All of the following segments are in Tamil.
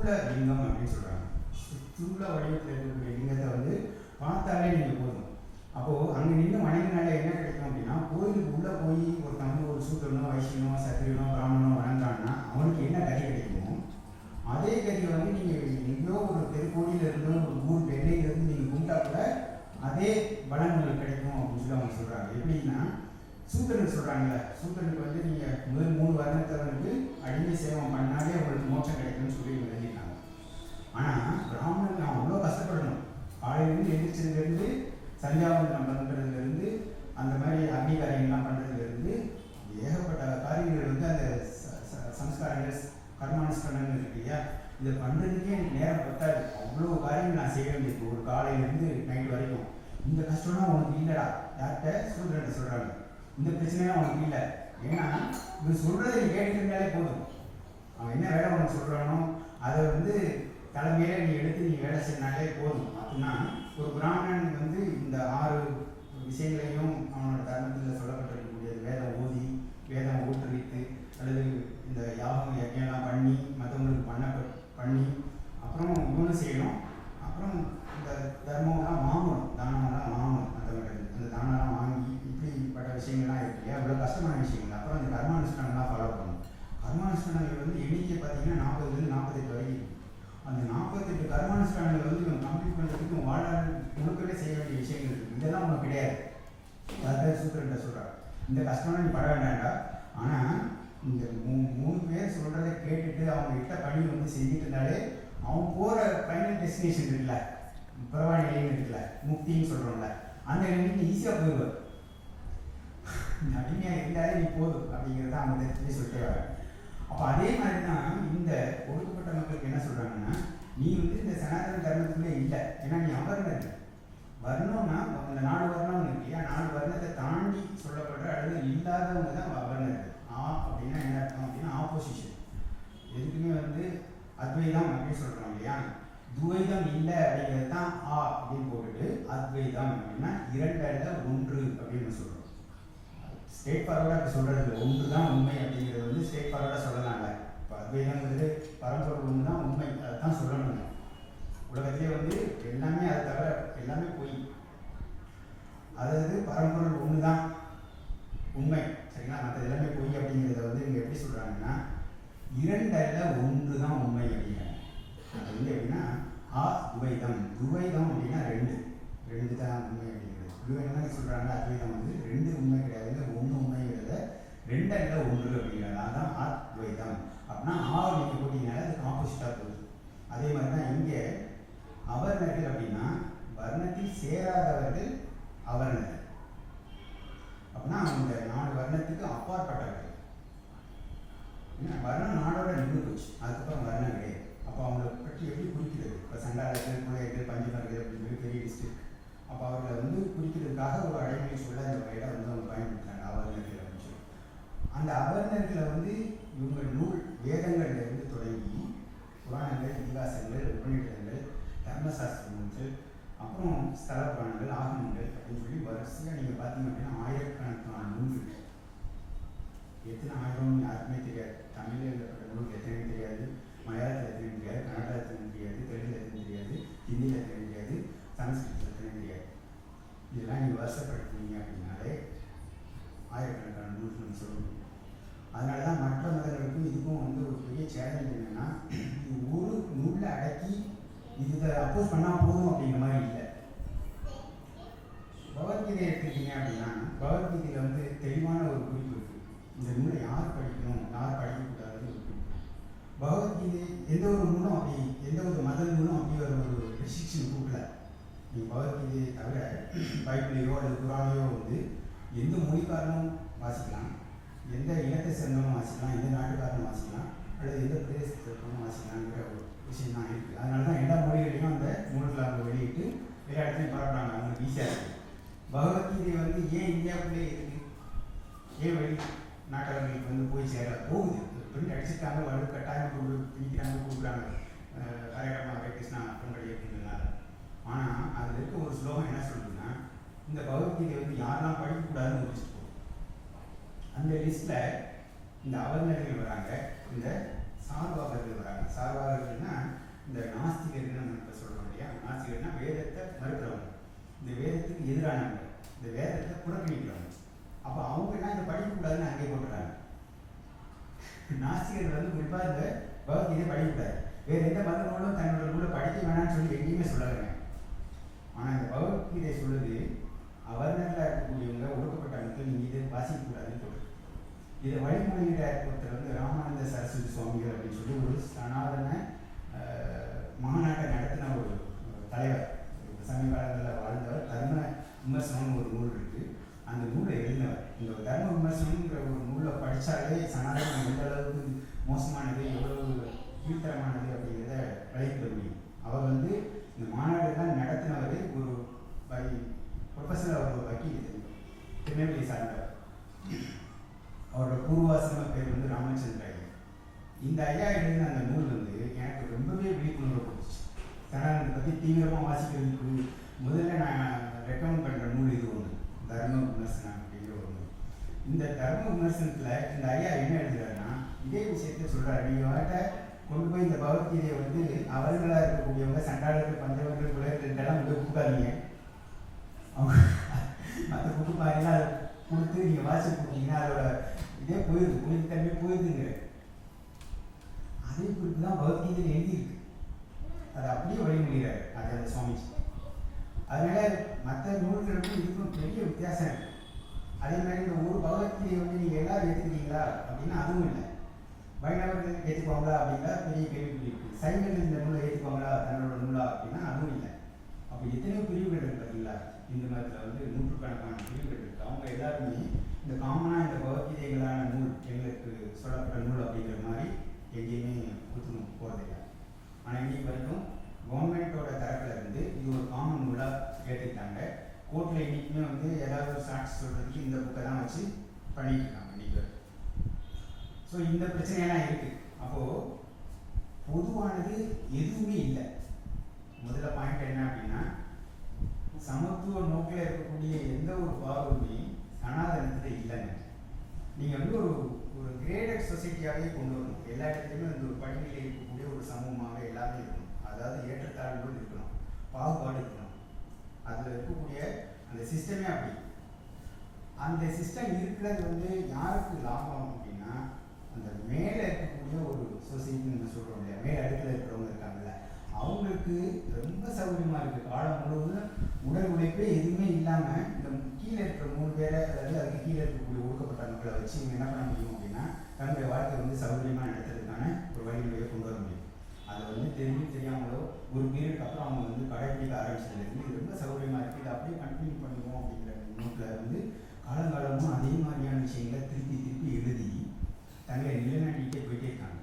ஸ்தூல லிங்கம் அப்படின்னு சொல்கிறாங்க. ஸ்தூல வடிவத்தில் இருக்கக்கூடிய லிங்கத்தை வந்து பார்த்தாலே நீங்கள் போதும். அப்போது அங்கே நின்று வணங்கினாலே என்ன கிடைக்கும் அப்படின்னா, கோயிலுக்கு உள்ளே போய் ஒருத்தன் வந்து ஒரு சூத்திரனோ வைசியனோ சத்திரியனோ பிராமணனோ வணங்குறான்னா அவனுக்கு என்ன கதி கிடைக்குமோ அதே கதியை வந்து நீங்கள் எங்கேயோ ஒரு தெருக்கோடியிலிருந்தோ ஒரு ஊர் வெள்ளையிலிருந்து நீங்கள் கும்பிட்டா கூட அதே பலன் உங்களுக்கு கிடைக்கும் அப்படின்னு சொல்லி அவங்க சொல்கிறாங்க. எப்படின்னா, சூத்திரனுக்கு சொல்கிறாங்கல்ல, சூத்திரனுக்கு வந்து நீங்கள் முதல் 3 வருடத்தவனுக்கு அடிமை சேவம் பண்ணாலே உங்களுக்கு மோட்சம் கிடைக்கும்னு சொல்லி எழுதிட்டாங்க. ஆனால் பிராமணன் நான் அவ்வளோ கஷ்டப்படணும். காலையிலேருந்து எந்திரிச்சதுலேருந்து சந்தியாவந்தனம் பண்ணுறதுலேருந்து அந்த மாதிரி அக்னி காரியங்கள்லாம் பண்ணுறதுலேருந்து ஏகப்பட்ட காரியங்கள் வந்து அந்த சம்ஸ்காரங்கள் கர்மானுஷ்டானங்கள் இருக்கு இல்லையா, இதை பண்ணுறதுக்கே எனக்கு நேரம் பத்தாது. அவ்வளோ காரியங்கள் நான் செய்ய வேண்டியது ஒரு காலையிலேருந்து நைட் வரைக்கும். இந்த கஷ்டம்லாம் உனக்கு இல்லைடா, யார்கிட்ட சூத்திரன்ட்ட சொல்கிறாங்க. இந்த பிரச்சனைலாம் உனக்கு இல்லை. ஏன்னா இது சொல்கிறத நீ கேட்டுக்கிட்டாலே போதும். அவன் என்ன வேலை உனக்கு சொல்கிறானோ அதை வந்து தலைமையில நீ எடுத்து நீ வேலை செய்யினாலே போதும். அப்படின்னா ஒரு பிராமணன் வந்து இந்த 6 விஷயங்களையும் அவனோட தர்மத்தில் சொல்லப்பட்டிருக்கக்கூடிய வேதம் ஓதி, வேதம் ஊற்றுவித்து, அல்லது இந்த யாகம் யஜ்ஞம்லாம் பண்ணி மற்றவங்களுக்கு பண்ணி அப்புறம் இவனும் செய்யணும். அப்புறம் இந்த தர்மம்லாம் வாங்கணும், தானம்லாம் வாங்கணும். மற்றவங்களுக்கு அந்த தானம்லாம் வாங்கி இப்படிப்பட்ட விஷயங்கள்லாம் இருக்கு இல்லையா, இவ்வளோ கஷ்டமான விஷயங்கள். அப்புறம் அந்த கர்மானுஷ்டானம்லாம் ஃபாலோ பண்ணணும். கர்மானுஷ்டானங்கள் வந்து எண்ணிக்கை பார்த்தீங்கன்னா 40 48 வரைக்கும். அந்த 48 கர்மானுஷ்டானங்கள் வந்து இவன் கம்ப்ளீட் பண்ணுறதுக்கு வாழ்நாள் முழுக்கவே செய்ய வேண்டிய விஷயங்கள் இருக்குது. இதெல்லாம் உனக்கு கிடையாது. அதாவது சூத்திரன்ட்ட சொல்கிறார், இந்த கஷ்டம்லாம் நீ பட வேண்டாண்டா. ஆனால் இந்த 3 பேர் சொல்கிறத கேட்டுட்டு அவங்க இட்ட பணி வந்து செஞ்சுட்டு இருந்தாலே அவன் போகிற ஃபைனல் டெஸ்டினேஷன் இருக்குல்ல, பிரபா நிலையம் இருக்குல்ல, முக்தின்னு சொல்கிறோம்ல, அந்த நிலைக்கு ஈஸியாக போயிடுவார். இந்த அடிமையாக இருந்தாலே நீ போதும் அப்படிங்கிறத அவங்க தெரிஞ்சு சொல்லிட்டே வர. அப்போ அதே மாதிரி தான் இந்த ஒடுக்கப்பட்ட மக்களுக்கு என்ன சொல்கிறாங்கன்னா, நீ வந்து இந்த சனாதன தர்மத்துக்குள்ளே இல்லை. ஏன்னா நீ அமர்னர் வரணும்னா அந்த 4 வர்ணம் இருக்கு இல்லையா, 4 வர்ணத்தை தாண்டி சொல்லப்படுற அல்லது இல்லாதவங்க தான் அமர்னர். அப்படின்னா என்ன அர்த்தம் அப்படின்னா ஆப்போசிஷன். எதுக்குமே வந்து அத்வைதம் அப்படின்னு சொல்கிறோம் இல்லையா, துவைதம் இல்லை அப்படிங்கிறது தான் அப்படின்னு போட்டுட்டு அத்வைதம் அப்படின்னா 2 அல்ல 1 அப்படின்னு சொல்கிறோம். ஸ்ட்ரெயிட் ஃபார்வர்டாக சொல்கிறது ஒன்று தான் உண்மை அப்படிங்கிறது வந்து ஸ்ட்ரெயிட் ஃபார்வர்டாக சொல்லலாம்ல. இப்போ அத்வைதங்கிறது பரம்பொருள் ஒன்று தான் உண்மை, அதை தான் சொல்லணுங்க. உலகத்திலே வந்து எல்லாமே அதை தவிர எல்லாமே பொய். அதாவது பரம்பொருள் ஒன்று தான் உண்மை, சரிங்களா, மற்ற எல்லாமே பொய் அப்படிங்கிறத வந்து இங்கே எப்படி சொல்கிறாங்கன்னா 2 அல்ல 1 தான் உண்மை அப்படிங்கிறாங்க. அது வந்து எப்படின்னா துவைதம். துவைதம் அப்படின்னா 2 தான் உண்மை அப்படிங்கிறது. துவைதம் சொல்கிறாங்க, அத்வைதம் வந்து 2 உண்மை கிடையாது, 1 உண்மைங்கிறத 2 அல்ல 1 அப்படிங்கிறது. அதுதான் அத்வைதம். அப்படின்னா நீங்கள் போட்டிங்கனால அதுக்கு ஆப்போசிட்டாக போகுது. அதே மாதிரி தான் இங்கே அவர்ணர்கள் அப்படின்னா வர்ணத்தில் சேராதவர்கள் அவர்ணர்கள். அப்படின்னா அந்த 4 வர்ணத்துக்கு அப்பாற்பட்டவர்கள். வர்ணம் நாடோட நின்று போச்சு, அதுக்கப்புறம் வர்ணம் கிடையாது. அப்போ அவங்களை பற்றி எப்படி குறிக்கிறது? இப்போ சண்டாளர்கள், புலையர்கள், பஞ்சமர்கள் அப்படின்னு சொல்லி பெரிய லிஸ்ட் இருக்குது. அப்போ அவர்களை வந்து குறிக்கிறதுக்காக ஒரு அடைமொழி சொல்ல இந்த வகையில வந்து அவங்க பயன்படுத்துகிறாங்க அவர்ணர்கள் அப்படின்னு சொல்லி. அந்த அவர்ணர்களை வந்து இவங்க நூல் வேதங்கள்லேருந்து தொடங்கி புராணங்கள், இதிகாசங்கள், உபநிடதங்கள், தர்மசாஸ்திர நூல்கள், அப்புறம் ஸ்தல புராணங்கள், ஆகமங்கள் அப்படின்னு சொல்லி வரிசையாக நீங்கள் பார்த்தீங்க அப்படின்னா ஆயிரக்கணக்கான நூல்கள். எத்தனை ஆயிரம்னு யாருக்குமே தெரியாது. தமிழில் எழுதப்பட்ட நூல் எத்தனை தெரியாது, மலையாளத்தில் எத்தனை தெரியாது, கன்னடத்தில் தெரியாது, தெலுங்கில் எத்தனை தெரியாது, ஹிந்தியில் எத்தனை தெரியாது, சமஸ்கிருதத்தில் எத்தனை தெரியாது. இதெல்லாம் நீங்கள் வருஷப்படுத்தினீங்க அப்படின்னாலே ஆயிரக்கணக்கான நூல்கள் நம்ம சொல்லணும். அதனால தான் மற்ற மதங்களுக்கும் இதுக்கும் வந்து ஒரு பெரிய சேலஞ்ச் என்னென்னா, இது ஒரு நூலில் அடக்கி இதை அப்போஸ் பண்ணால் போதும் அப்படிங்கிற மாதிரி இல்லை. பகவத்கீதை எடுத்துக்கிட்டீங்க அப்படின்னா பகவத்கீதையில் வந்து தெளிவான ஒரு குறிப்பு இருக்குது. இந்த நூலை யார் படிக்கணும், யார் படிக்கக்கூடாதுன்னு ஒரு குறிப்பு. பகவத்கீதை எந்த ஒரு நூலும் அப்படி, எந்த ஒரு மத நூலும் அப்படி ஒரு ரெஸ்ட்ரிக்ஷன் கொடுக்கல. நீங்கள் பகவத்கீதையை தவிர பைபிளையோ அல்லது குரானையோ வந்து எந்த மொழிக்காரனும் வாசிக்கலாம், எந்த இனத்தை சேர்ந்தவனும் வாசிக்கலாம், எந்த நாட்டுக்காரனும் வாசிக்கலாம், அல்லது எந்த பிரதேசத்தை இருக்கணும் வாசிக்கலாங்கிற ஒரு விஷயம் தான் இருக்குது. அதனால தான் எல்லா மொழிகளையும் அந்த நூல்களை அவங்க வெளியிட்டு எல்லா இடத்துலையும் பரப்புறாங்க, அவங்களுக்கு ஈஸியாக இருக்குது. பகவத்கீதை வந்து ஏன் இந்தியாவுக்குள்ளே இருக்குது, ஏன் வெளி நாட்டவர்களுக்கு வந்து போய் சேர போகுது. பிரிண்ட் அடிச்சுட்டாங்க, வலு கட்டாயம் கொண்டு திணிக்கிறாங்க, கொடுக்குறாங்க, ஹரே ராமா ஹரே கிருஷ்ணா பொங்கல் அப்படிங்கிறதுனால. ஆனால் அதில் இருக்க ஒரு ஸ்லோகம் என்ன சொல்லுதுன்னா, இந்த பகவத்கீதை வந்து யாரெல்லாம் படிக்கக்கூடாதுன்னு ஒரு லிஸ்ட் போகும். அந்த லிஸ்ட்டில் இந்த அவர்ணர்கள் வராங்க, இந்த சார்வாகர்கள் வராங்க. சார்வாகர்கள்னா இந்த நாஸ்திகர்கள் நம்ம இப்போ சொல்கிறோம் இல்லையா, நாஸ்திகர்னா வேதத்தை மறுக்கிறவங்க, இந்த வேதத்துக்கு எதிரானவங்க, இந்த வேதத்தை புறக்கணிக்கிறவங்க. அப்போ அவங்கெல்லாம் இதை படிக்கக்கூடாதுன்னு அங்கே போட்டுறாங்க. நாஸ்திகர்கள் வந்து குறிப்பாக இந்த பகவத்கீதையை படிக்கக்கூடாது, வேறு எந்த மத நூலும் தன்னோட நூலை படிக்க வேணாம்னு சொல்லி எங்கேயுமே சொல்லலைங்க. ஆனால் இந்த பகவத்கீதை சொல்லுது அவர்களில் இருக்கக்கூடியவங்க ஒடுக்கப்பட்ட மக்கள் நீங்கள் இதை வாசிக்கக்கூடாதுன்னு சொல்லுது. இதை வழிமொழிகிற ஒருத்தர் வந்து ராமானந்த சரஸ்வதி சுவாமிகள் அப்படின்னு சொல்லி ஒரு சனாதன மாநாட்டை நடத்தின ஒரு தலைவர், சமீப காலங்களில் வாழ்ந்தவர். தர்ம விமர்சனம்னு ஒரு நூல் இருக்குது, அந்த நூலை எழுதினவர். இந்த தர்ம விமர்சனங்கிற ஒரு நூலை படித்தாலே சனாதனம் எந்த அளவுக்கு மோசமானது, எவ்வளவு கீழ்த்தரமானது அப்படிங்கிறத விளைவிக்க முடியும். அவர் வந்து இந்த மாநாடுலாம் நடத்தினவர், ஒரு ப்ரொஃபஸர், அவர் ஒரு வக்கீல், திருநெல்வேலி சார்ந்தவர். அவரோட பூர்வாசிரம பேர் வந்து ராமச்சந்திர ஐயா. இந்த ஐயா எழுதின அந்த நூல் வந்து எனக்கு ரொம்பவே விழிப்புணர்வு கொடுத்துச்சு. சனாதனத்தை பற்றி தீவிரமாக வாசிக்கிறதுக்கு முதல்ல நான் ரெக்கமெண்ட் பண்ணுற நூல் இது ஒன்று, தர்ம விமர்சனம் அப்படிங்கிற ஒரு நூல். இந்த தர்ம விமர்சனத்தில் இந்த ஐயா என்ன எழுதுறாருன்னா, இதே விஷயத்த சொல்கிறார். நீங்கள் அவர்கிட்ட கொண்டு போய் இந்த பகவத்கீதையை வந்து அவர்களாக இருக்கக்கூடியவங்க, சண்டாளர்கள், பஞ்சவர்கள், குலர்களெல்லாம் கொண்டு போய் கொடுக்காதீங்க, அவங்க மற்ற புக்கு பாருங்கன்னா அதை கொடுத்து நீங்கள் வாசி கொடுத்தீங்கன்னா அதோட இதே போயிடுது, புனிதத்தன்மை போயிடுதுங்கிற அதே குறிப்பு தான் பகவத்கீதையில் எழுதியிருக்கு. அதை அப்படியே வழிமொழிகிறார் அது அந்த சுவாமிஜி. அதனால மற்ற நூல்களுக்கும் இதுக்கும் பெரிய வித்தியாசம் இருக்கு. அதே மாதிரி இந்த ஒரு பகவத்கீதையை வந்து நீங்கள் எல்லாரும் ஏற்றுக்கிறீங்களா அப்படின்னா அதுவும் இல்லை. வைணவர்கள் ஏற்றுக்குவாங்களா அப்படின்னா பெரிய கேள்விக்குறி இருக்குது. சைவர்கள் இந்த நூலை ஏற்றுக்குவாங்களா தன்னோட நூலா அப்படின்னா அதுவும் இல்லை. அப்போ எத்தனையோ பிரிவுகள் இருக்குது பார்த்தீங்களா, இந்து மதத்தில் வந்து நூற்றுக்கணக்கான பிரிவுகள் இருக்குது. அவங்க எல்லாருமே இந்த காமனாக இந்த பகவத்கீதைகளான நூல், எங்களுக்கு சொல்லப்பட்ட நூல் அப்படிங்கிற மாதிரி எங்கேயுமே ஒத்துணும் போகிறதில்லை. ஆனால் இன்றைக்கு வரைக்கும் கவர்மெண்ட்டோட தரப்பில் இருந்து இது ஒரு காமன் நூலாக ஏற்றுக்கிட்டாங்க. கோர்ட்டில் இன்றைக்குமே வந்து ஏதாவது ஒரு சாட்சி சொல்கிறதுக்கு இந்த புக்கை தான் வச்சு பண்ணிட்டு இருக்காங்க இன்றைக்கி. ஸோ இந்த பிரச்சனையெல்லாம் இருக்குது. அப்போது பொதுவானது எதுவுமே இல்லை. முதல்ல பாயிண்ட் என்ன அப்படின்னா, சமத்துவ நோக்கில் இருக்கக்கூடிய எந்த ஒரு பார்வையுமே சனாதனத்தில் இல்லைங்க. நீங்கள் வந்து ஒரு கிரேடட் சொசைட்டியாகவே கொண்டு வரணும். எல்லா இடத்துலையுமே வந்து ஒரு படிநிலையில் இருக்கக்கூடிய ஒரு சமூகமாக எல்லாமே இருக்கணும். அதாவது ஏற்றத்தாழ்வுகள் இருக்கணும், பாகுபாடு இருக்கணும். அதில் இருக்கக்கூடிய அந்த சிஸ்டமே அப்படி. அந்த சிஸ்டம் இருக்கிறது வந்து யாருக்கு லாபம் அப்படின்னா, அந்த மேலே இருக்கக்கூடிய ஒரு சொசைட்டின்னு நம்ம சொல்கிறோம் இல்லையா, மேலே அடுக்கில் இருக்கிறவங்க இருக்காங்கல்ல, அவங்களுக்கு ரொம்ப சௌகரியமாக இருக்குது. காலம் முழுவதும் உடல் உழைப்பே எதுவுமே இல்லாமல் இந்த கீழே இருக்கிற 3 பேரை, அதாவது அதுக்கு கீழே இருக்கக்கூடிய ஒடுக்கப்பட்ட மக்களை வச்சு இவங்க என்ன பண்ண முடியும் அப்படின்னா, தன்னுடைய வாழ்க்கை வந்து சௌகரியமாக நடத்துறதுக்கான ஒரு வழிமுறையை கொண்டு வர முடியும். அதை வந்து தெரியாமலோ ஒரு பீரியடுக்கு அப்புறம் அவங்க வந்து கடைப்பிடிக்க ஆரம்பிச்சதுலேருந்து இது ரொம்ப சௌகரியமாக இருக்குது, இதை அப்படியே கண்டினியூ பண்ணுவோம் அப்படிங்கிற நோட்டில் வந்து காலங்காலமும் அதே மாதிரியான விஷயங்களை திருப்பி எழுதி தங்களை நிலைநாட்டிகிட்டே போயிட்டே இருக்காங்க.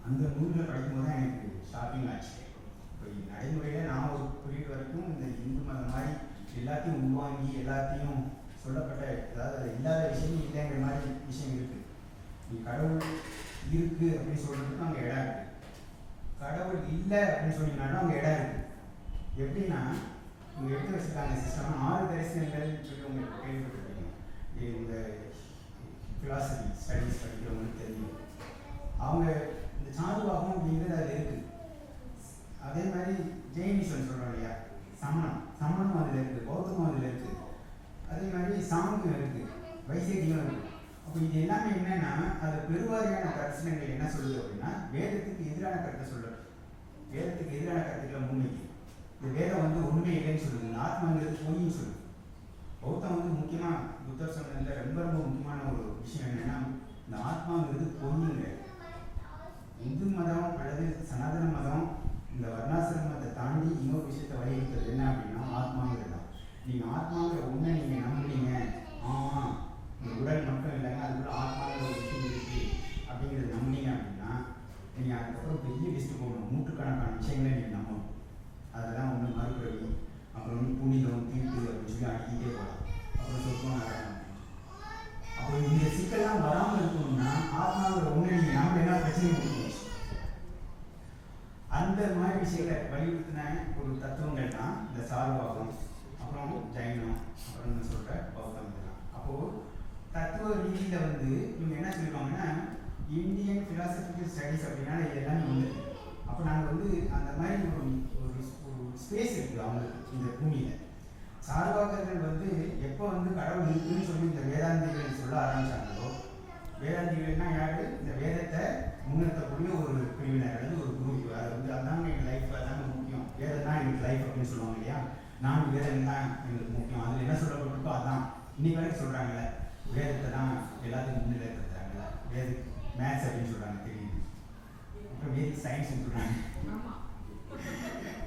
அந்த நூலில் படிக்கும்போது தான் எனக்கு ஷாக்கிங் ஆச்சு. இப்போ நடைமுறையில் நான் ஒரு பீரியட் வரைக்கும் இந்த இந்து மதம் மாதிரி எல்லாத்தையும் உள்வாங்கி எல்லாத்தையும் சொல்லப்பட்ட, அதாவது அது இல்லாத விஷயம் இல்லைங்கிற மாதிரி விஷயம் இருக்குது. நீ கடவுள் இருக்குது அப்படின்னு சொல்கிறதுக்கு அங்கே இடம் இருக்குது, கடவுள் இல்லை அப்படின்னு சொன்னீங்கன்னா அங்கே இடம் இருக்குது. எப்படின்னா இங்கே எடுத்து வச்சுருக்காங்க சிஸ்டம் 6 தரிசனங்கள்னு சொல்லி உங்களுக்கு கேள்விப்பட்டிருக்கீங்க. இந்த ஃபிலாசபி ஸ்டடீஸ் படிக்கிறவங்களுக்கு தெரியும். அவங்க இந்த சார்வாகம் அப்படிங்கிறது அது இருக்குது. அதே மாதிரி ஜெயினிசம் சொல்கிறோம் இல்லையா, சமணம் அதில் இருக்குது, பௌத்தமும் அதில் இருக்குது, அதே மாதிரி சாமியம் இருக்குது, வைசேகியம் இருக்குது. அப்போ இது எல்லாமே என்னென்னா, அது பெருவாரியான தரிசனங்கள் என்ன சொல்லுது அப்படின்னா, வேதத்துக்கு எதிரான கருத்தை சொல்லுது. வேதத்துக்கு எதிரான கருத்துக்களை முன்வைக்கு. இந்த வேதம் வந்து உண்மை இல்லைன்னு சொல்லுது, இந்த ஆத்மாங்கிறது பொய்ன்னு சொல்லுது. பௌத்தம் வந்து முக்கியமாக புத்தர் சொன்னதில் ரொம்ப முக்கியமான ஒரு விஷயம் என்னென்னா, இந்த ஆத்மாங்கிறது பொய்யுங்க. இந்து மதம் அல்லது சனாதன மதம் இந்த வர்ணாசிரமத்தை தாண்டி இன்னொரு விஷயத்தை வலியுறுத்தது என்ன அப்படின்னா, ஆத்மாங்கிறது தான். நீங்கள் ஆத்மாங்கிற ஒன்றை நீங்கள் நம்புறீங்க, ஆமாம் இந்த உடல் மட்டும் இல்லைங்க, அதுக்குள்ள ஆத்மாங்கிற ஒரு விஷயம் இருக்குது அப்படிங்கிறது நம்பினீங்க அப்படின்னா, நீங்கள் அதுக்கப்புறம் பெரிய லிஸ்ட்டு போகணும், நூற்றுக்கணக்கான விஷயங்களை நீங்கள் நம்பணும். அதெல்லாம் ஒன்று மறுபிறவி, அப்புறம் வந்து புனிதம், தீட்டு அப்படின்னு சொல்லி அடிக்கிட்டே போகலாம். அப்புறம் சொற்பம் நடக்கும். அப்போ இந்த சிக்கல்லாம் வராமல் இருக்கணும்னா ஆத்மாங்கிற ஒன்று நீங்கள் நம்ம என்ன பிரச்சனை கொடுக்கணும். அந்த மாதிரி விஷயங்களை வலியுறுத்தின ஒரு தத்துவங்கள் தான் இந்த சார்வாகம், அப்புறம் ஜைனம், அப்புறம் சொல்கிற பௌத்தம் இதெல்லாம். அப்போது தத்துவ ரீதியில் வந்து இவங்க என்ன சொல்லுவாங்கன்னா, இந்தியன் ஃபிலாசபிக்கல் ஸ்டடீஸ் அப்படின்னா இது எல்லாமே வந்துருக்கு. அப்போ நாங்கள் வந்து அந்த மாதிரி ஒரு ஸ்பேஸ் இருக்குது அவங்களுக்கு இந்த பூமியில். சார்வாகர்கள் வந்து எப்போ வந்து கடவுள் இருக்குன்னு சொல்லி இந்த வேதாந்திகள் சொல்ல ஆரம்பித்தாங்களோ, வேதாந்திகள்னா யார்? இந்த வேதத்தை முன்னிறுத்தக்கூடிய ஒரு பிரிவினர் அல்லது ஒரு குரூப். அதை வந்து அதாங்க எங்கள் லைஃப், அதாங்க முக்கியம், வேதம் தான் எங்களுக்கு லைஃப் அப்படின்னு சொல்லுவாங்க இல்லையா. 4 வேதம் தான் எங்களுக்கு முக்கியம், அதில் என்ன சொல்லப்பட்டிருக்கோ அதான் இன்னைக்கு வரைக்கும் சொல்கிறாங்கல்ல. வேதத்தை தான் எல்லாத்துக்கும் முன்னிலைப்படுத்துறாங்கல்ல. மேத்ஸ் அப்படின்னு சொல்கிறாங்க, தெரியுது. அப்புறம் வேதிக் சயின்ஸ்னு சொல்கிறாங்க,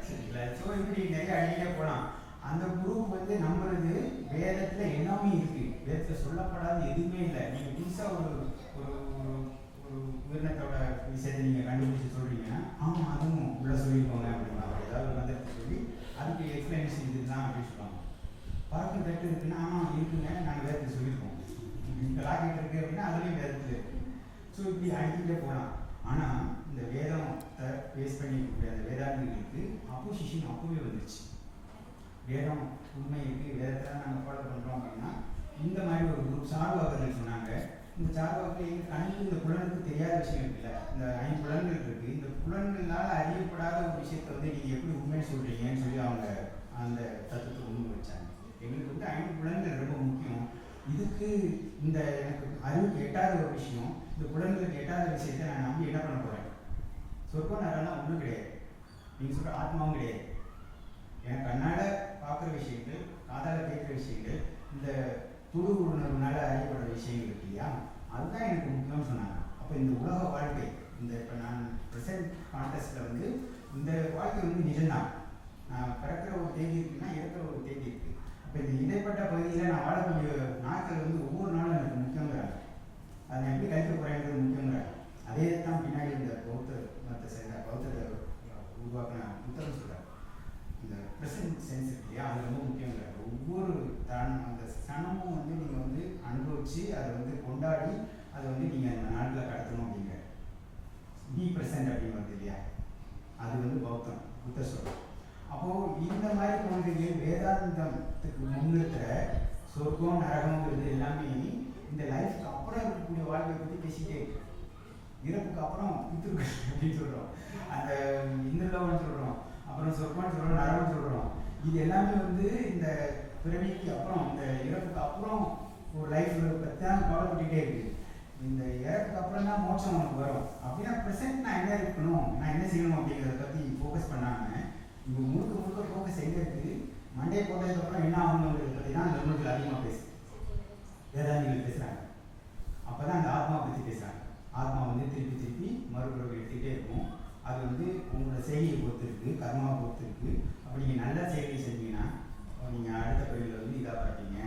சரிங்களா. ஸோ இப்படி நிறைய அடிக்கே போகலாம். அந்த குரூப் வந்து நம்புறது வேதத்தில் எல்லாமே இருக்குது, வேதத்தில் சொல்லப்படாத எதுவுமே இல்லை. நீங்கள் புதுசாக ஒரு ஒரு ஒரு உயிரினத்தோட விஷயத்தை நீங்கள் கண்டுபிடிச்சி சொல்கிறீங்கன்னா, ஆமாம் அதுவும் உள்ளே சொல்லியிருக்கோங்க அப்படின்னா, ஏதாவது ஒரு மந்திரத்தை சொல்லி அதுக்கு எக்ஸ்பிளனேஷன் இதுதான் அப்படின்னு சொல்லுவாங்க. பறக்கும் தட்டு இருக்குன்னா, ஆமாம் இருக்குங்க, நாங்கள் வேதத்தில் சொல்லியிருக்கோம். இப்போ ராக்கெட் இருக்குது அப்படின்னா அதுலேயும் வேதத்தில் இருக்குது. ஸோ இப்படி அடிக்கிட்டே போகலாம். ஆனால் இந்த வேதத்தை பேஸ் பண்ணிக்கூடிய அந்த வேதாந்திகளுக்கு அப்போசிஷன் அப்போவே வந்துருச்சு. வேதம் உண்மை இருக்குது, வேதத்தில் நாங்கள் ஃபாலோ பண்ணுறோம் அப்படின்னா இந்த மாதிரி ஒரு குரூப் சார்வாகர்கள் சொன்னாங்க. இந்த சார்வாகர்கள் எங்கள் கண்ணுக்கு இந்த புலனுக்கு தெரியாத விஷயம் இருக்குல்ல, இந்த 5 புலன்கள் இருக்குது, இந்த புலன்களால் அறியப்படாத ஒரு விஷயத்தை வந்து நீங்கள் எப்படி உண்மையை சொல்கிறீங்கன்னு சொல்லி அவங்க அந்த தத்துவத்தை முன் வச்சாங்க. எங்களுக்கு வந்து 5 புலன்கள் ரொம்ப முக்கியம், இதுக்கு இந்த எனக்கு அறிவுக்கு எட்டாத ஒரு விஷயம், இந்த புலன்களுக்கு எட்டாத விஷயத்தை நான் நம்பி என்ன பண்ண போகிறேன்? சொர்க்கம் நரகம்லாம் ஒன்றும் கிடையாது, நீங்கள் சொல்கிற ஆத்மாவும் கிடையாது. என் கண்ணால் பார்க்குற விஷயங்கள், காதால் கேட்குற விஷயங்கள், இந்த துரு உணர்வுனால அறியப்படுற விஷயங்கள் இருக்கு இல்லையா, அதுதான் எனக்கு முக்கியம்னு சொன்னாங்க. அப்போ இந்த உலக வாழ்க்கை, இந்த இப்போ நான் ப்ரெசன்ட் கான்டெஸ்ட்டில் வந்து இந்த வாழ்க்கை வந்து நிஜம்தான். நான் பிறக்கிற ஒரு தேதி இருக்குன்னா இறக்கிற ஒரு தேதி இருக்குது. அப்போ இந்த இடைப்பட்ட பகுதியில் நான் வாழக்கூடிய நாட்கள் வந்து ஒவ்வொரு நாளும் எனக்கு முக்கியங்கிறாங்க. அதை நான் எப்படி கழிக்க போகிறேன்றது முக்கியங்கிறாங்க. அதே தான் பின்னாடி இந்த பௌத்த மதத்தை சேர்ந்த பௌத்தத்தை உருவாக்கின புத்தகம் சொல்கிறார். இந்த ப்ரெசன்ட் சென்ஸ் இருக்கு இல்லையா, அது ரொம்ப முக்கியங்கிறாங்க. ஒவ்வொரு அந்த சனமும் வந்து நீங்கள் வந்து அனுபவித்து அதை வந்து கொண்டாடி அதை வந்து நீங்கள் அந்த நாட்டில் கடத்தணும் அப்படிங்கிற பி ப்ரெசன்ட் அப்படின்னு வருது இல்லையா, அது வந்து பௌத்தம் புத்த சொல்கிறோம். அப்போது இந்த மாதிரி கொள்கைகள் வேதாந்தத்துக்கு முன்னிறுத்துற சொர்க்கம் நரகங்கிறது எல்லாமே இந்த லைஃப்க்கு அப்புறம் இருக்கக்கூடிய வாழ்க்கையை பற்றி பேசிக்கிட்டே இருக்கு. இறப்புக்கு அப்புறம் பித்ருக்கள் அப்படின்னு சொல்கிறோம், அந்த இந்திரலோகம்னு சொல்கிறோம், அப்புறம் சொர்க்கம்னு சொல்கிறோம், நரகம்னு சொல்கிறோம். இது எல்லாமே வந்து இந்த பிறவிக்கு அப்புறம், இந்த இறப்புக்கு அப்புறம் ஒரு லைஃப் பற்றி தான் கவலைப்பட்டுகிட்டே இருக்குது. இந்த இறப்புக்கு அப்புறம் தான் மோட்சம் உனக்கு வரும் அப்படின்னா ப்ரெசென்ட் நான் என்ன இருக்கணும், நான் என்ன செய்யணும் அப்படிங்கிறத பற்றி ஃபோக்கஸ் பண்ணாமல் இப்போ முழுக்க ஃபோக்கஸ் எங்கே இருக்குது, மண்டே போட்டதுக்கப்புறம் என்ன ஆகணுங்கிறத பற்றி தான் அந்த நூல்கள் அதிகமாக பேசுது, வேதாந்திகள் பேசுகிறாங்க. அப்போ தான் அந்த ஆத்மா பற்றி பேசுகிறாங்க. ஆத்மா வந்து திருப்பி மறுபிறவி எடுத்துக்கிட்டே இருக்கும். அது வந்து உங்களோட செய்கையை பொறுத்து இருக்குது, கர்மாவை பொறுத்து இருக்குது. அப்போ நீங்கள் நல்ல செயல்கள் செஞ்சீங்கன்னா நீங்கள் அடுத்த பிறவியில் வந்து இதாக பிறப்பீங்க.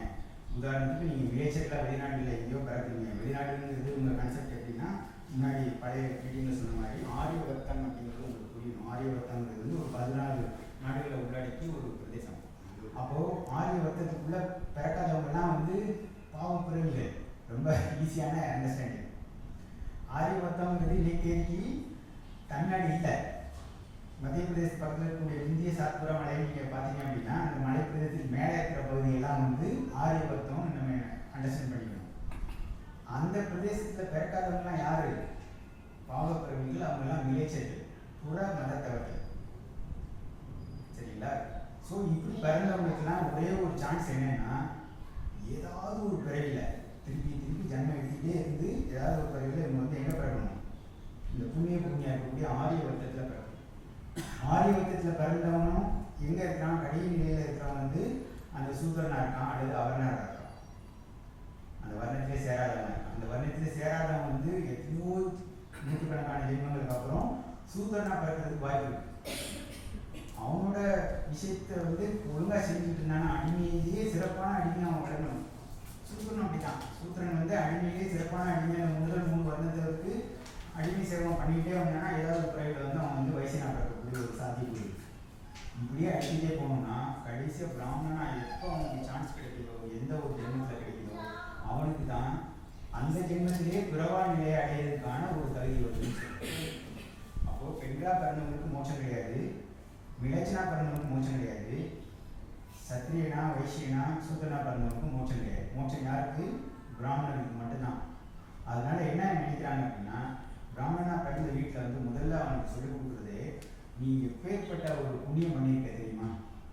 உதாரணத்துக்கு நீங்கள் விளைச்சலாக வெளிநாட்டில் எங்கேயோ பிறப்பீங்க. வெளிநாடுங்கிறது உங்கள் கான்செப்ட் எப்படின்னா, முன்னாடி பழைய மீட்டிங்கில் சொன்ன மாதிரி ஆரியவர்த்தம் அப்படிங்கிறது உங்களுக்கு புரியணும். ஆரியவர்த்தங்கிறது வந்து ஒரு 14 நாடுகளை உள்ளடக்கி ஒரு பிரதேசம். அப்போது ஆரியவர்த்தத்துக்குள்ளே பிறக்காதவங்கலாம் வந்து பாவம் பிறவிகள், ரொம்ப ஈஸியான அண்டர்ஸ்டாண்டிங். ஆரியவர்த்தம்ங்கிறது இன்னைக்கு தமிழ்நாடு இல்லை, மத்திய பிரதேச பக்கத்தில் இருக்கக்கூடிய இந்திய சாத்புரா மலை நீங்கள் பார்த்தீங்க அப்படின்னா அந்த மலை பிரதேசத்துக்கு மேலே இருக்கிற பகுதியெல்லாம் வந்து ஆரியவர்த்தம் நம்ம அண்டர்ஸ்டாண்ட் பண்ணிக்கணும். அந்த பிரதேசத்தில் பிறக்காதவங்கலாம் யார்? பாவப்பிறவிகள், அவங்கெல்லாம் விளைச்சல் புற மதத்தவர்கள், சரிங்களா. ஸோ இப்படி பிறந்தவங்களுக்குலாம் ஒரே ஒரு சான்ஸ் என்னன்னா, ஏதாவது ஒரு பிறவியில் திருப்பி ஜன்மம் எடுத்துகிட்டே இருந்து ஏதாவது ஒரு பிறவியில் இவங்க வந்து எங்கே பிறக்கணும்? இந்த புண்ணிய பூமியாக இருக்கக்கூடிய ஆரியவர்த்தத்தில் பிறக்கணும். ஆரியவர்த்தத்தில் பிறந்தவனும் எங்கே இருக்கான்? கடைசி நிலையில் இருக்கிறவன் வந்து அந்த சூத்திரனாக இருக்கான் அல்லது அவர்னாக இருக்கான், அந்த வர்ணத்திலே சேராதவன் இருக்கான். அந்த வர்ணத்திலே சேராதவன் வந்து எத்தனையோ நூற்றுக்கணக்கான ஜென்மங்களுக்கு அப்புறம் சூத்திரனாக பிறக்கிறதுக்கு வாய்ப்பு இருக்கு. அவனோட விஷயத்தை வந்து ஒழுங்காக செஞ்சுட்டு இருந்தானா அடிமையிலேயே சிறப்பான அடிமையை அவன் வளரணும். சூத்திரன் அப்படித்தான். சூத்திரன் வந்து அடிமையிலேயே சிறப்பான அடிமையை முதல் 3 வருடத்திற்கு அடிமை சேவம் பண்ணிக்கிட்டே வந்தானா ஏதாவது பிறவியில் வந்து அவன் வந்து வயசினா பிறக்கக்கூடிய ஒரு சாத்தியக்கூறு. இப்படியே அடிச்சுட்டே போனோம்னா கடைசியாக பிராமணனா எப்போ அவனுக்கு சான்ஸ் கிடைக்குதோ, எந்த ஒரு ஜென்மத்தில் கிடைக்குதோ அவனுக்கு தான் அந்த ஜென்மத்திலே பிறவா நிலையை அடையிறதுக்கான ஒரு தகுதி வருதுன்னு. அப்போது பெண்களாக பிறந்தவங்களுக்கு மோட்சம் கிடையாது, விளைச்சனா பிறந்தவங்களுக்கு மோட்சம் கிடையாது, சத்திரியனா வைசியனா சூத்திரனா பிறந்தவங்களுக்கு மோட்சம் கிடையாது. மோட்சம் யாருக்கு? பிராமணனுக்கு மட்டும்தான். அதனால என்ன நினைக்கிறாங்க அப்படின்னா, பிராமணனா பிறந்த வீட்டில் வந்து முதல்ல அவனுக்கு சொல்லிக் கொடுக்குறதே, நீ எப்பேற்பட்ட ஒரு புண்ணியம் பண்ணியிருக்க தெரியுமா,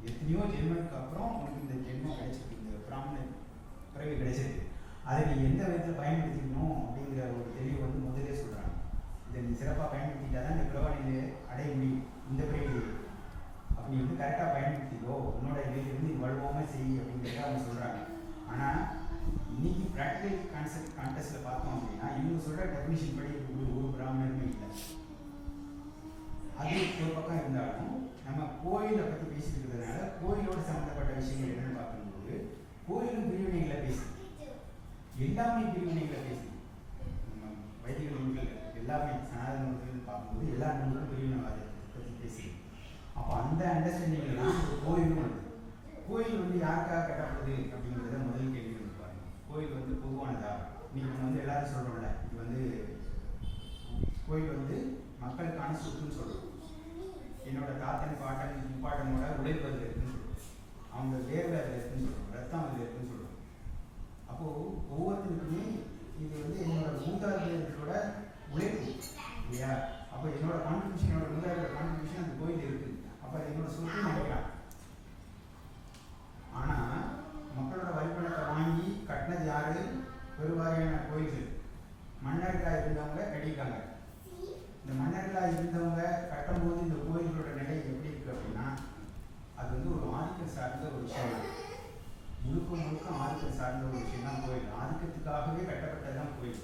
எத்தனையோ ஜென்மத்துக்கு அப்புறம் உனக்கு இந்த ஜென்மம் கிடைச்சிருக்கு, இந்த பிராமண பிறகு கிடைச்சிருக்கு, அதை நீ எந்த விதத்தில் பயன்படுத்திக்கணும் அப்படிங்கிற ஒரு தெளிவு வந்து முதலே சொல்கிறாங்க. இதை நீ சிறப்பாக பயன்படுத்திட்டா தான் இந்த பிறவாணியை அடைய முடியும், இந்த பிறகு அப்படி வந்து கரெக்டாக பயன்படுத்திக்கோ, உன்னோட இதிலிருந்து வலுவாமல் செய் அப்படிங்கிறத அவங்க சொல்கிறாங்க. ஆனால் இன்னைக்கு ப்ராக்டிக்கல் கான்டெஸ்ட்டில் பார்த்தோம் அப்படின்னா இவங்க சொல்கிற டெஃபினிஷன் படி ஒரு பிராமணருமே இல்லை. அது ஒரு பக்கம் இருந்தாலும் நம்ம கோயிலை பற்றி பேசிட்டு இருக்கிறதுனால கோயிலோடு சம்மந்தப்பட்ட விஷயங்கள் என்னென்னு பார்க்கும்போது கோயிலும் பிரிவினைகளை பேசுது, எல்லாமே பிரிவினைகளை பேசுது. நம்ம வைதிக நூல்கள் எல்லாமே சனாதன நூல்கள் பார்க்கும்போது எல்லா நூல்களும் பிரிவினைவாதத்தை பற்றி பேசுது. அப்போ அந்த அண்டர்ஸ்டாண்டிங்கில் தான் கோயிலும் வருது. கோயில் வந்து யாருக்காக கட்டப்படுது அப்படிங்கிறத முதல் கேள்வி வந்து பாருங்க. கோயில் வந்து பொதுவானதா? இன்னைக்கு வந்து எல்லாரும் சொல்கிறோம்ல, இது வந்து கோயில் வந்து மக்களுக்கான சொத்துன்னு சொல்கிறோம். என்னோட தாத்தன் பாட்டன் முப்பாட்டனோட உழைப்பு அதில் இருக்குன்னு சொல்கிறோம், அவங்க வேர்வை அதில் இருக்குன்னு சொல்கிறோம், ரத்தம் அதில் இருக்குன்னு சொல்கிறோம். அப்போது ஒவ்வொருத்தருக்குமே இது வந்து என்னோட மூதாதையர்களோட உழைப்பு இல்லையா? அப்போ என்னோட கான்ட்ரிபியூஷன், என்னோட மூதாதையோட கான்ட்ரிபியூஷன் அந்த கோயில் இருக்குது. அப்போ என்னோட சொத்து நினைக்கலாம். ஆனால் மக்களோட வரிப்பணத்தை வாங்கி கட்டினது யாரு? பெருவாரியான கோயில்கள். மன்னர்களாக இருந்தவங்க கட்டியிருக்காங்க. இந்த மன்னர்களாக இருந்தவங்க கட்டும்போது இந்த கோயில்களோட நிலை எப்படி இருக்குது அப்படின்னா, அது வந்து ஒரு ஆதிக்கம் சார்ந்த ஒரு விஷயம் தான். முழுக்க ஆதிக்கம் சார்ந்த ஒரு விஷயம் தான் கோயில். ஆதிக்கத்துக்காகவே கட்டப்பட்டதுதான் கோயில்.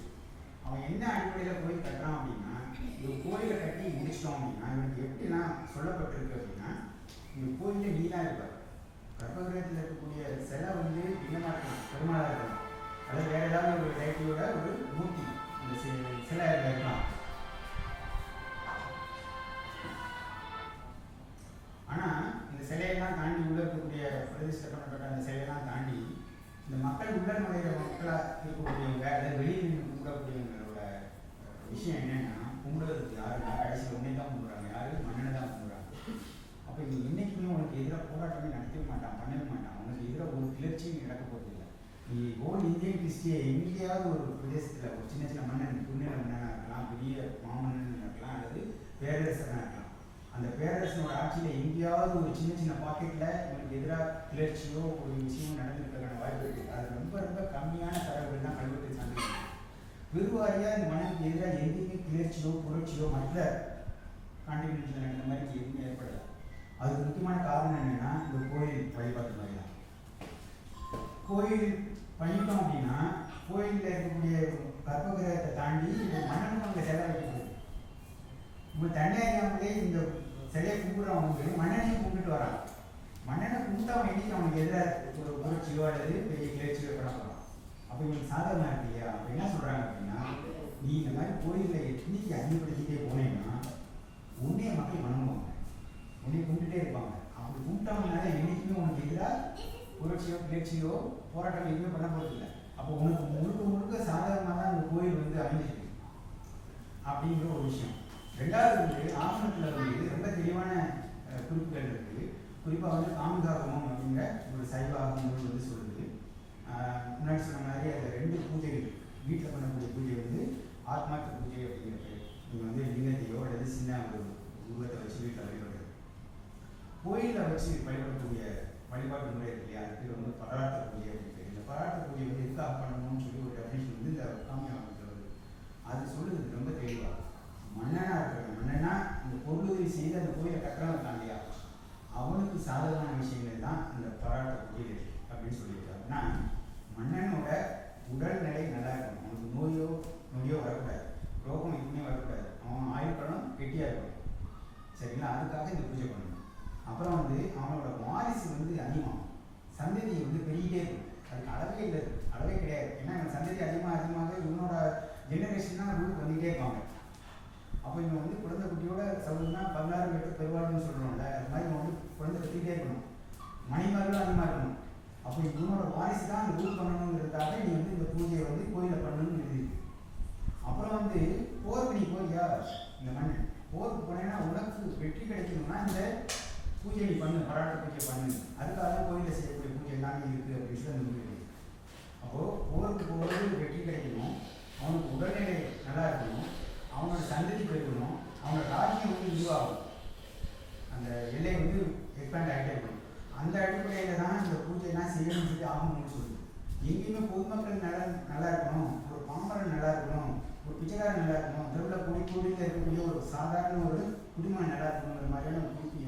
அவன் என்ன அடிப்படையில் கோயில் கட்டுறான் அப்படின்னா, இந்த கோயிலை கட்டி முடிச்சிட்டோம் அப்படின்னா இவனுக்கு எப்படிலாம் சொல்லப்பட்டிருக்கு அப்படின்னா, இந்த கோயிலில் நீதான் இருப்பார். கர்ப்பகிரகத்தில் இருக்கக்கூடிய சிலை வந்து என்னமா இருக்கலாம்? பெருமாளாக இருக்கலாம், அல்லது வேற ஏதாவது ஒரு டைட்டியோட ஒரு மூர்த்தி இந்த சிலை இருக்கலாம். ஆனால் இந்த சிலையெல்லாம் தாண்டி உள்ள இருக்கக்கூடிய பிரதிஷ்டை பண்ணப்பட்ட அந்த சிலையெல்லாம் தாண்டி இந்த மக்கள் உள்ள நுழையிற மக்களாக இருக்கக்கூடியவங்க, அல்லது வெளியில் நின்று கும்பிடக்கூடியவங்களோட விஷயம் என்னன்னா, கும்பிடுறதுக்கு யாருன்னா கடைசியில் உன்னை தான் கும்பிடுறாங்க, யாரு? மன்னனை தான் கும்பிடுறாங்க. அப்போ நீ என்றைக்குமே உனக்கு எதிராக போராட்டமே நடத்தவே மாட்டான், பண்ணவே மாட்டான். உனக்கு எதிராக ஒரு கிளர்ச்சியும் நடக்க போகிறது இல்லை. நீ ஓல் இந்தியன் கிறிஸ்டியை எங்கேயாவது ஒரு பிரதேசத்தில் ஒரு சின்ன சின்ன மன்னன், புண்ணிய மன்னனாக இருக்கலாம், பெரிய மாமன்னன் இருக்கலாம், அல்லது பேரரசனாக இருக்கலாம். அந்த பேரரசனோட ஆட்சியில் எங்கேயாவது ஒரு சின்ன சின்ன பாக்கெட்டில் உங்களுக்கு எதிராக கிளர்ச்சியோ ஒரு விஷயமோ நடந்துருக்கிறதுக்கான வாய்ப்பு இருக்குது. அது ரொம்ப கம்மியான தரவுகள் தான் கல்வெட்டு சார்ந்து. பெருவாரியாக இந்த மன்னனுக்கு எதிராக எங்கேயுமே கிளர்ச்சியோ புரட்சியோ மற்ற கான்டினென்ட்டில் நடந்த மாதிரி எதுவுமே ஏற்படலை. அதுக்கு முக்கியமான காரணம் என்னென்னா, இந்த கோயில் வழிபாட்டு மாதிரி தான். கோயில் பண்ணிட்டோம் அப்படின்னா கோயிலில் இருக்கக்கூடிய கர்ப்பகிரகத்தை தாண்டி இந்த மன்னனும் அங்கே செலவு வைக்கப்படுது. இப்போ தன்னியாரியாமலே இந்த சிலையை கும்பிட்றவங்க மன்னனையும் கும்பிட்டு வரான். மன்னனை கும்பிட்டு அவன் என்னைக்கு அவனுக்கு எதிராக ஒரு புரட்சியோ அல்லது பெரிய கிளர்ச்சியோ பண்ண போகிறான். அப்போ இவனுக்கு சாதகமாக இருக்கு இல்லையா? அப்போ என்ன சொல்கிறாங்க அப்படின்னா, நீ இந்த மாதிரி கோயிலில் எத்தனைக்கு அதிகப்படுத்திக்கிட்டே போனேன்னா உன்னைய மக்கள் வணங்குவாங்க, உன்னை கும்பிட்டுட்டே இருப்பாங்க. அப்படி கும்பிட்டவங்கனால என்றைக்குமே உனக்கு எதிராக புரட்சியோ கிளர்ச்சியோ போராட்டம் எதுவுமே பண்ண போகிறது இல்லை. அப்போ உனக்கு முழுக்க சாதகமாக தான் அந்த கோயில் வந்து அமைஞ்சிருக்கு அப்படிங்கிற ஒரு விஷயம். ரெண்டாவது வந்து ஆவணத்தில் வந்து ரொம்ப தெளிவான குறிப்புகள் இருக்குது. குறிப்பாக வந்து காமிகாகமம் அப்படிங்கிற ஒரு சைவ ஆகமம் வந்து சொல்லுது. முன்னாடி சொன்ன மாதிரி அந்த 2 பூஜைகள், வீட்டில் பண்ணக்கூடிய பூஜை வந்து ஆத்மார்த்த பூஜை அப்படிங்கிற பேர். நீங்கள் வந்து லிங்கத்தையோ அல்லது சின்ன ஒரு உருவத்தை வச்சு வீட்டில் வழிபடுறது. கோயிலில் வச்சு வழிபடக்கூடிய வழிபாட்டு முறை இருக்கு இல்லையா, அதுக்கு வந்து பரார்த்த பூஜை அப்படின்னு. இந்த பரார்த்த பூஜை வந்து எதுக்காக பண்ணணும்னு சொல்லி ஒரு டெஃபினேஷன் வந்து இந்த காமியாகமத்தில் வருது. அது சொல்லுது ரொம்ப தெளிவாக. மன்னனாக இருக்கிற மன்னனா இந்த பொருளுதவி செய்து அந்த கோயிலை கட்டுறவன் தான் இல்லையா, அவனுக்கு சாதகமான விஷயங்கள் தான் அந்த பரார்த்த பூஜை அப்படின்னு சொல்லியிருக்காருன்னா, மன்னனோட உடல்நிலை நல்லா இருக்கணும், அவனுக்கு நோயோ வரக்கூடாது, ரோகம் எதுவுமே வரக்கூடாது, அவன் ஆயுட்காலம் கெட்டியாக இருக்கணும், சரிங்களா? அதுக்காக இந்த பூஜை பண்ணணும். அப்புறம் வந்து அவனோட வாரிசு வந்து அதிகமாகும், சந்ததி வந்து பெருகிட்டே இருக்கும். அதுக்கு அளவே கிடையாது. ஏன்னா இவன் சந்ததி அதிகமாக இவனோட ஜெனரேஷன் தான் ரூல் பண்ணிக்கிட்டே இருப்பாங்க. அப்போ இவன் வந்து குழந்தை குட்டியோட சவுதுனா 16 பேருக்கு பெருவாழ்னு சொல்கிறோம்ல, அது மாதிரி இவன் வந்து குழந்தை கட்டிக்கிட்டே இருக்கணும், மணிமார்களும் அதிகமாக இருக்கணும். அப்போ இவனோட வாரிசு தான் அந்த ரூல் பண்ணணுங்கிறதுக்காக நீ வந்து இந்த பூஜையை வந்து கோயிலில் பண்ணணும்னு எழுதிருக்கு. அப்புறம் வந்து போருக்கு நீ போறியா, இந்த மண் போருக்கு போனேன்னா உனக்கு வெற்றி கிடைக்கணும்னா இந்த பூஜை நீ பண்ணு, பராட்ட பூஜை பண்ணு, அதுக்காக கோயிலில் செய்யக்கூடிய பூஜை எல்லாமே இருக்குது அப்படின்னு சொல்லி அந்த பூஜை. அப்போது போருக்கு போகிறது வெற்றி கிடைக்கணும், அவனுக்கு உடல்நிலை நல்லா இருக்கணும், அவனோட சந்ததி பெருக்கணும், அவனோட ராஜ்யம் வந்து இதுவாகும், அந்த எல்லை வந்து எக்ஸ்பேண்ட் ஆகிட்டே இருக்கணும். அந்த அடிப்படையில் தான் இந்த பூஜைலாம் செய்யணும்னு சொல்லி ஆகணும்னு சொல்லுது. எங்கேயுமே பொதுமக்கள் நல்லா இருக்கணும், ஒரு பாமரன் நல்லா இருக்கணும், ஒரு பிச்சைக்காரன் நல்லா இருக்கணும், தெருவில் கூடியில் இருக்கக்கூடிய ஒரு சாதாரண ஒரு குடிமகன் நல்லா இருக்கணுங்கிற மாதிரியான ஒரு குறிப்பு